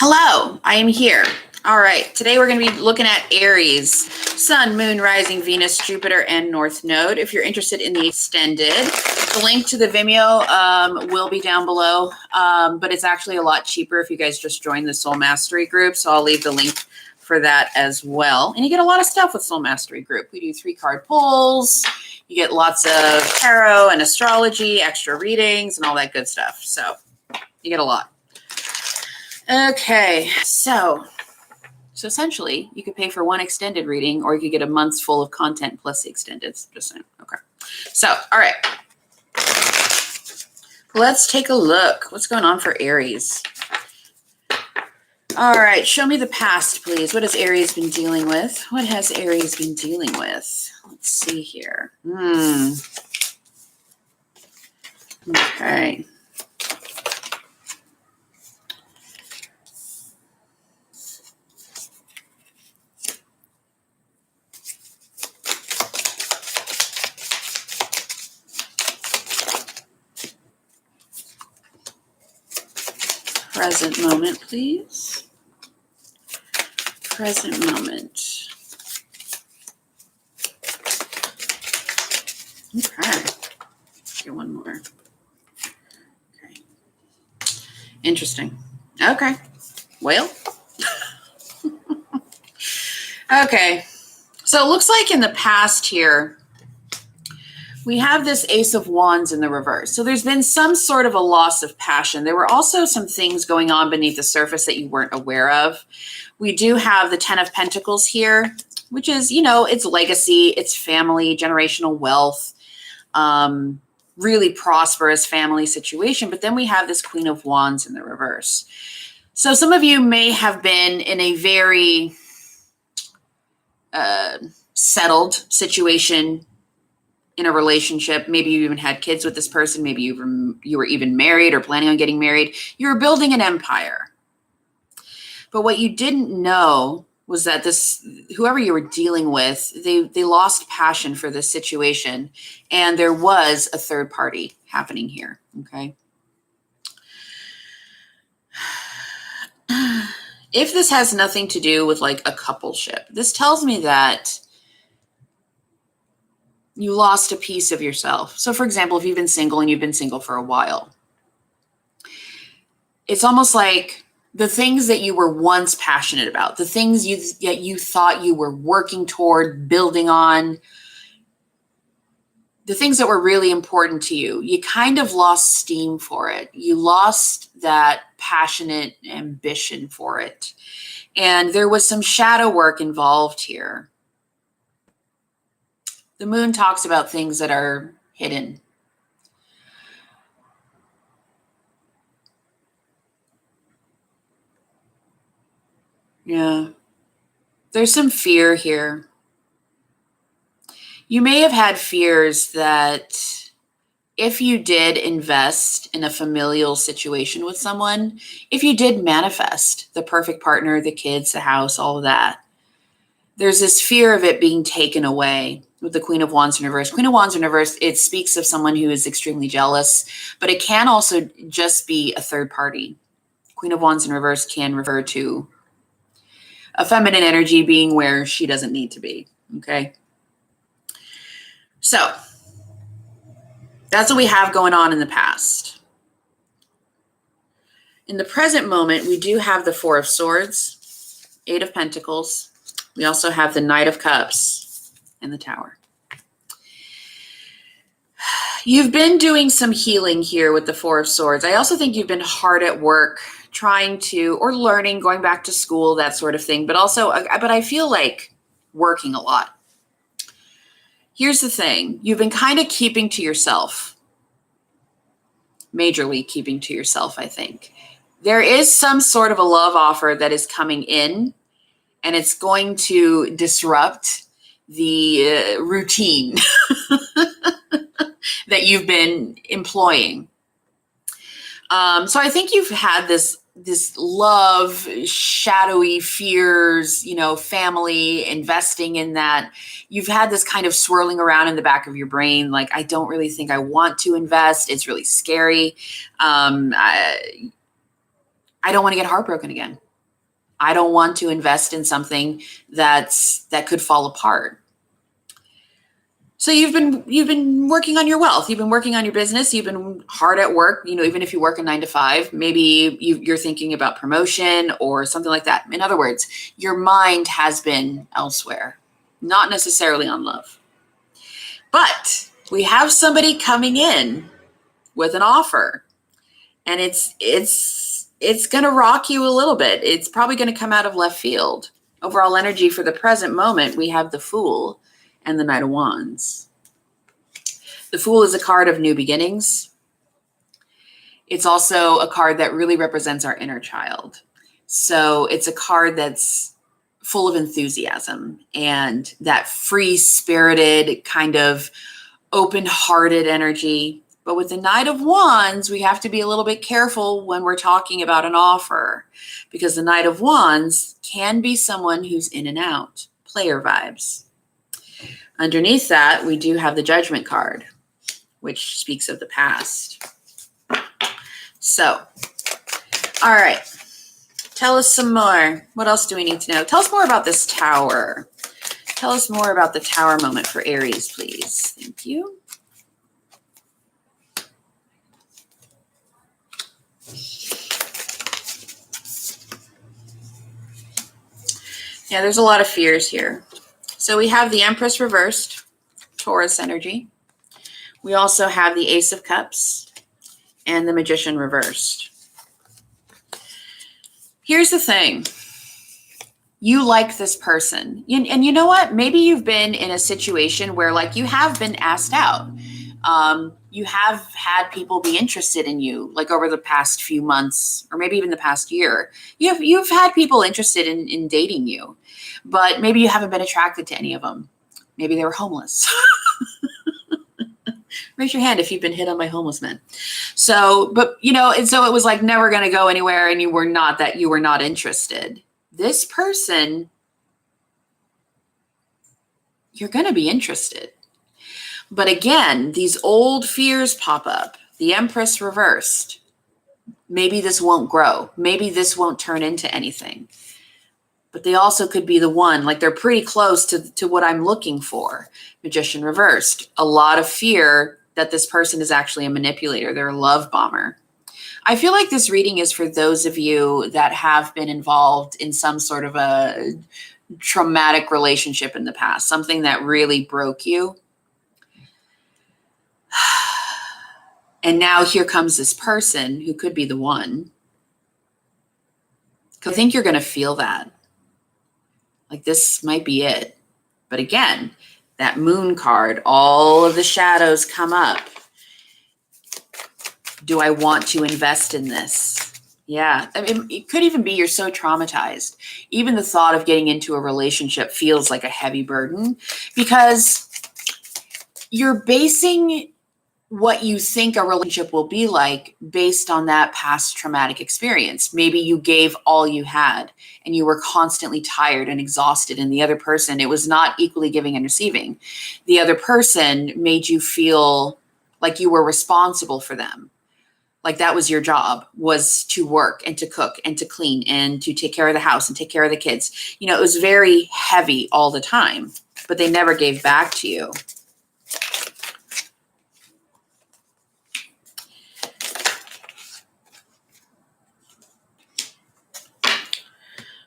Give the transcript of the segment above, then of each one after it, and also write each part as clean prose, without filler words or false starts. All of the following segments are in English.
Hello, I am here. All right, today we're going to be looking at Aries, Sun, Moon, Rising, Venus, Jupiter, and North Node. If you're interested in the extended, the link to the Vimeo will be down below, but it's actually a lot cheaper if you guys just join the Soul Mastery group, so I'll leave the link for that as well. And you get a lot of stuff with Soul Mastery group. We do 3-card pulls, you get lots of tarot and astrology, extra readings, and all that good stuff. So you get a lot. Okay, so essentially, you could pay for one extended reading, or you could get a month's full of content plus the extended. Just saying. Okay. So, all right. Let's take a look. What's going on for Aries? All right. Show me the past, please. What has Aries been dealing with? What has Aries been dealing with? Let's see here. Okay. Present moment, please. Present moment. Okay. Get one more. Okay. Interesting. Okay. Well. Okay. So it looks like in the past here, we have this Ace of Wands in the reverse. So there's been some sort of a loss of passion. There were also some things going on beneath the surface that you weren't aware of. We do have the 10 of Pentacles here, which is, you know, it's legacy, it's family, generational wealth, really prosperous family situation. But then we have this Queen of Wands in the reverse. So some of you may have been in a very settled situation in a relationship. Maybe you even had kids with this person. Maybe you were even married or planning on getting married. You were building an empire. But what you didn't know was that whoever you were dealing with, they lost passion for this situation. And there was a third party happening here. Okay. If this has nothing to do with like a coupleship, this tells me that you lost a piece of yourself. So for example, if you've been single and you've been single for a while, it's almost like the things that you were once passionate about, the things you thought you were working toward, building on, the things that were really important to you, you kind of lost steam for it. You lost that passionate ambition for it. And there was some shadow work involved here. The moon talks about things that are hidden. Yeah. There's some fear here. You may have had fears that if you did invest in a familial situation with someone, if you did manifest the perfect partner, the kids, the house, all of that, there's this fear of it being taken away with the Queen of Wands in reverse. Queen of Wands in reverse, it speaks of someone who is extremely jealous, but it can also just be a third party. Queen of Wands in reverse can refer to a feminine energy being where she doesn't need to be, okay? So that's what we have going on in the past. In the present moment, we do have the 4 of Swords, 8 of Pentacles. We also have the Knight of Cups and the Tower. You've been doing some healing here with the 4 of Swords. I also think you've been hard at work trying to, or learning, going back to school, that sort of thing. But I feel like working a lot. Here's the thing. You've been kind of keeping to yourself. Majorly keeping to yourself, I think. There is some sort of a love offer that is coming in, and it's going to disrupt the routine that you've been employing. So I think you've had this love, shadowy fears, family, investing in that. You've had this kind of swirling around in the back of your brain, like, I don't really think I want to invest. It's really scary. I don't want to get heartbroken again. I don't want to invest in something that could fall apart. So you've been working on your wealth. You've been working on your business. You've been hard at work. Even if you work a 9 to 5, maybe you're thinking about promotion or something like that. In other words, your mind has been elsewhere, not necessarily on love. But we have somebody coming in with an offer, and it's going to rock you a little bit. It's probably going to come out of left field. Overall energy for the present moment, we have the Fool and the Knight of Wands. The Fool is a card of new beginnings. It's also a card that really represents our inner child. So it's a card that's full of enthusiasm and that free-spirited, kind of open-hearted energy. But with the Knight of Wands, we have to be a little bit careful when we're talking about an offer, because the Knight of Wands can be someone who's in and out, player vibes. Underneath that, we do have the Judgment card, which speaks of the past. So, all right. Tell us some more. What else do we need to know? Tell us more about this Tower. Tell us more about the Tower moment for Aries, please. Thank you. Yeah, there's a lot of fears here. So we have the Empress reversed, Taurus energy. We also have the Ace of Cups and the Magician reversed. Here's the thing. You like this person. And you know what? Maybe you've been in a situation where you have been asked out. You have had people be interested in you, over the past few months, or maybe even the past year. You've had people interested in dating you, but maybe you haven't been attracted to any of them. Maybe they were homeless. Raise your hand if you've been hit on by homeless men. So, and so it was never going to go anywhere, and you were not interested. This person, you're going to be interested. But again, these old fears pop up. The Empress reversed. Maybe this won't grow. Maybe this won't turn into anything. But they also could be the one, they're pretty close to what I'm looking for. Magician reversed. A lot of fear that this person is actually a manipulator. They're a love bomber. I feel like this reading is for those of you that have been involved in some sort of a traumatic relationship in the past, something that really broke you. And now here comes this person who could be the one. I think you're going to feel that. This might be it. But again, that Moon card, all of the shadows come up. Do I want to invest in this? Yeah. I mean, it could even be you're so traumatized. Even the thought of getting into a relationship feels like a heavy burden, because you're basing what you think a relationship will be like based on that past traumatic experience. Maybe you gave all you had and you were constantly tired and exhausted, and the other person, it was not equally giving and receiving. The other person made you feel like you were responsible for them. That was your job, was to work and to cook and to clean and to take care of the house and take care of the kids. It was very heavy all the time, but they never gave back to you.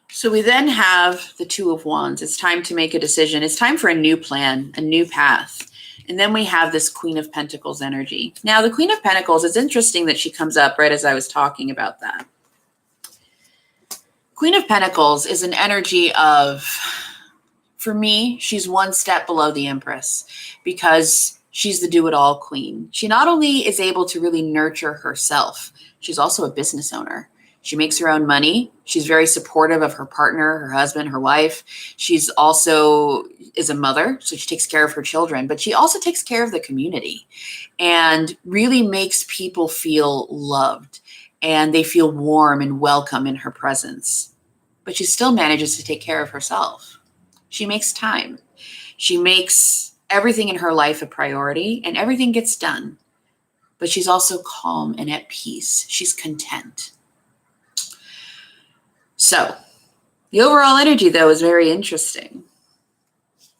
So we then have the Two of Wands. It's time to make a decision. It's time for a new plan, a new path. And then we have this Queen of Pentacles energy. Now, the Queen of Pentacles, it's interesting that she comes up right as I was talking about that. Queen of Pentacles is an energy of, for me, she's one step below the Empress, because she's the do-it-all queen. She not only is able to really nurture herself, she's also a business owner. She makes her own money. She's very supportive of her partner, her husband, her wife. She's also is a mother, so she takes care of her children, but she also takes care of the community and really makes people feel loved, and they feel warm and welcome in her presence. But she still manages to take care of herself. She makes time. She makes everything in her life a priority, and everything gets done. But she's also calm and at peace. She's content. So The overall energy, though, is very interesting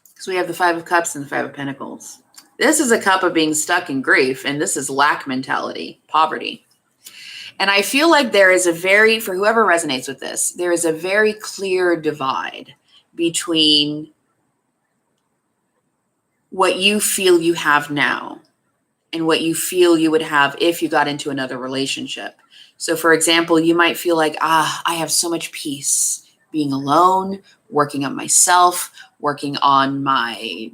because we have the Five of Cups and the Five of Pentacles. This is a cup of being stuck in grief, and this is lack mentality, poverty. And I feel like there is for whoever resonates with this, there is a very clear divide between what you feel you have now and what you feel you would have if you got into another relationship. So for example, you might feel like, I have so much peace being alone, working on myself, working on my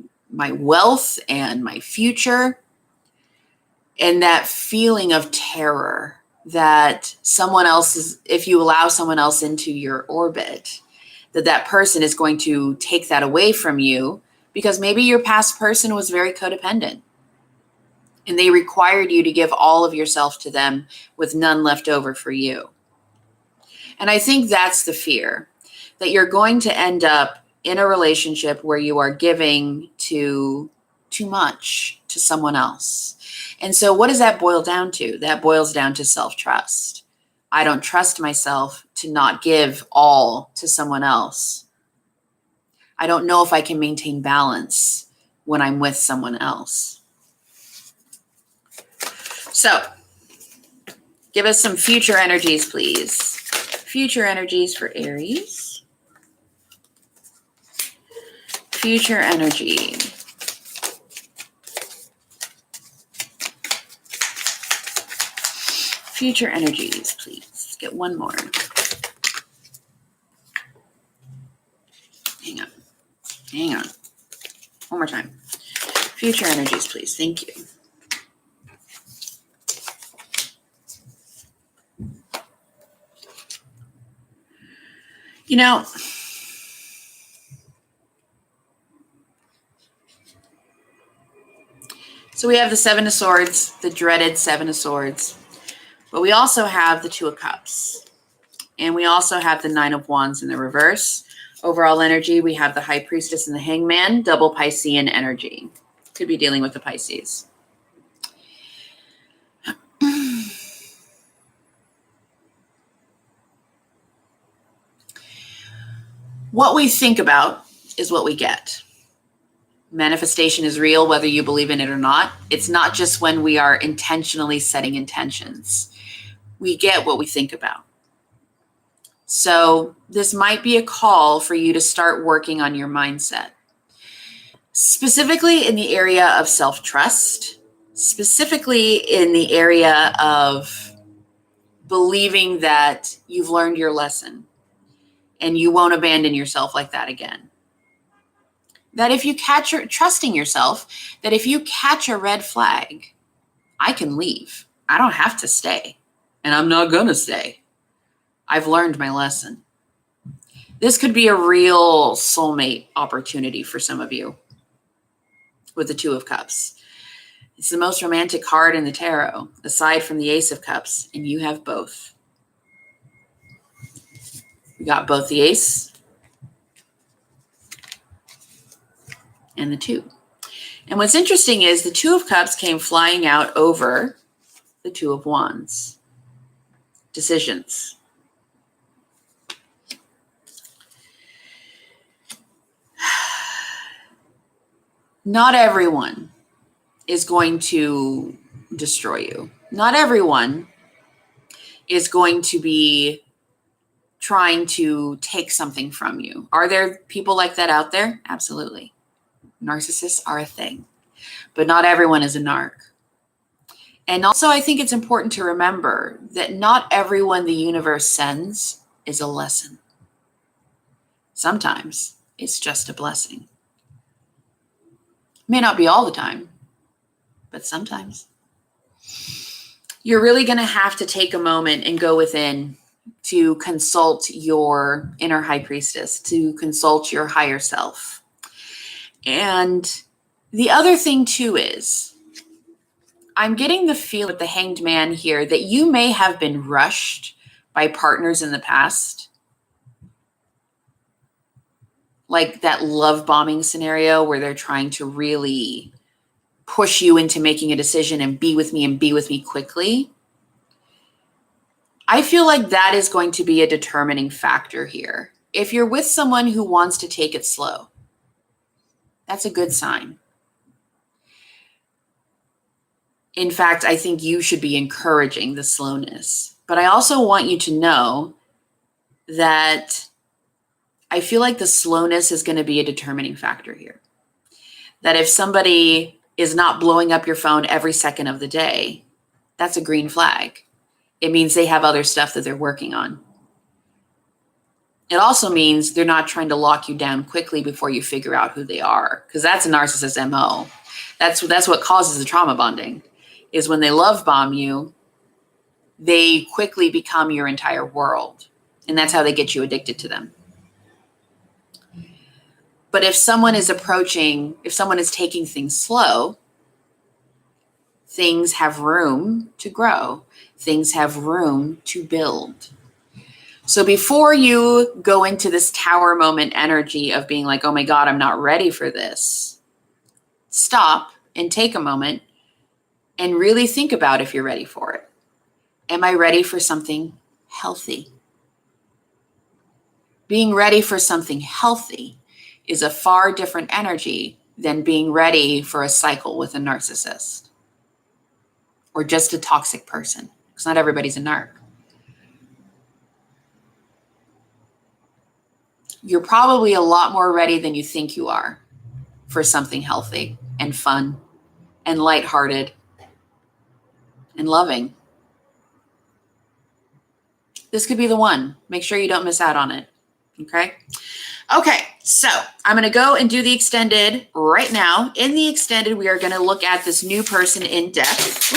wealth and my future. And that feeling of terror that if you allow someone else into your orbit, that person is going to take that away from you because maybe your past person was very codependent and they required you to give all of yourself to them with none left over for you. And I think that's the fear, that you're going to end up in a relationship where you are giving too much to someone else. And so what does that boil down to? That boils down to self-trust. I don't trust myself to not give all to someone else. I don't know if I can maintain balance when I'm with someone else. So, give us some future energies, please. Future energies for Aries. Future energy. Future energies, please. Let's get one more. Hang on. One more time. Future energies, please. Thank you. You know, so we have the Seven of Swords, the dreaded Seven of Swords, but we also have the Two of Cups, and we also have the Nine of Wands in the reverse. Overall energy, we have the High Priestess and the Hangman, double Piscean energy. Could be dealing with the Pisces. What we think about is what we get. Manifestation is real, whether you believe in it or not. It's not just when we are intentionally setting intentions. We get what we think about. So this might be a call for you to start working on your mindset, specifically in the area of self-trust, specifically in the area of believing that you've learned your lesson and you won't abandon yourself like that again. That if you trusting yourself, that if you catch a red flag, I can leave. I don't have to stay, and I'm not going to stay. I've learned my lesson. This could be a real soulmate opportunity for some of you with the Two of Cups. It's the most romantic card in the tarot, aside from the Ace of Cups, and you have both. We got both the Ace and the Two. And what's interesting is the Two of Cups came flying out over the Two of Wands. Decisions. Not everyone is going to destroy you. Not everyone is going to be trying to take something from you. Are there people like that out there? Absolutely. Narcissists are a thing, but not everyone is a narc. And also, I think it's important to remember that not everyone the universe sends is a lesson. Sometimes it's just a blessing. May not be all the time, but sometimes. You're really going to have to take a moment and go within to consult your inner high priestess, to consult your higher self. And the other thing too is, I'm getting the feel with the Hanged Man here that you may have been rushed by partners in the past. Like that love bombing scenario where they're trying to really push you into making a decision and be with me quickly. I feel like that is going to be a determining factor here. If you're with someone who wants to take it slow, that's a good sign. In fact, I think you should be encouraging the slowness. But I also want you to know that I feel like the slowness is going to be a determining factor here. That if somebody is not blowing up your phone every second of the day, that's a green flag. It means they have other stuff that they're working on. It also means they're not trying to lock you down quickly before you figure out who they are, because that's a narcissist MO. That's what causes the trauma bonding, is when they love bomb you, they quickly become your entire world. And that's how they get you addicted to them. But if someone is taking things slow, things have room to grow. Things have room to build. So before you go into this tower moment energy of being like, oh my God, I'm not ready for this, stop and take a moment and really think about if you're ready for it. Am I ready for something healthy? Being ready for something healthy is a far different energy than being ready for a cycle with a narcissist or just a toxic person, because not everybody's a narc. You're probably a lot more ready than you think you are for something healthy and fun and lighthearted and loving. This could be the one. Make sure you don't miss out on it. Okay? Okay, so I'm going to go and do the extended right now. In the extended, we are going to look at this new person in depth.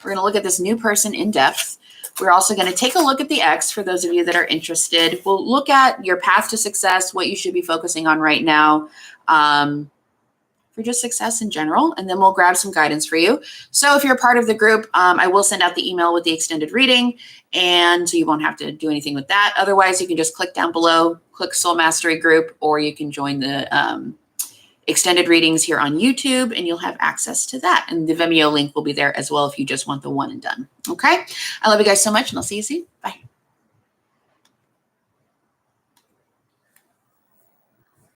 We're going to look at this new person in depth. We're also going to take a look at the X for those of you that are interested. We'll look at your path to success, what you should be focusing on right now for just success in general, and then we'll grab some guidance for you. So if you're a part of the group, I will send out the email with the extended reading, and so you won't have to do anything with that. Otherwise, you can just click down below, click Soul Mastery Group, or you can join the extended readings here on YouTube, and you'll have access to that. And the Venmo link will be there as well if you just want the one and done. Okay? I love you guys so much, and I'll see you soon. Bye.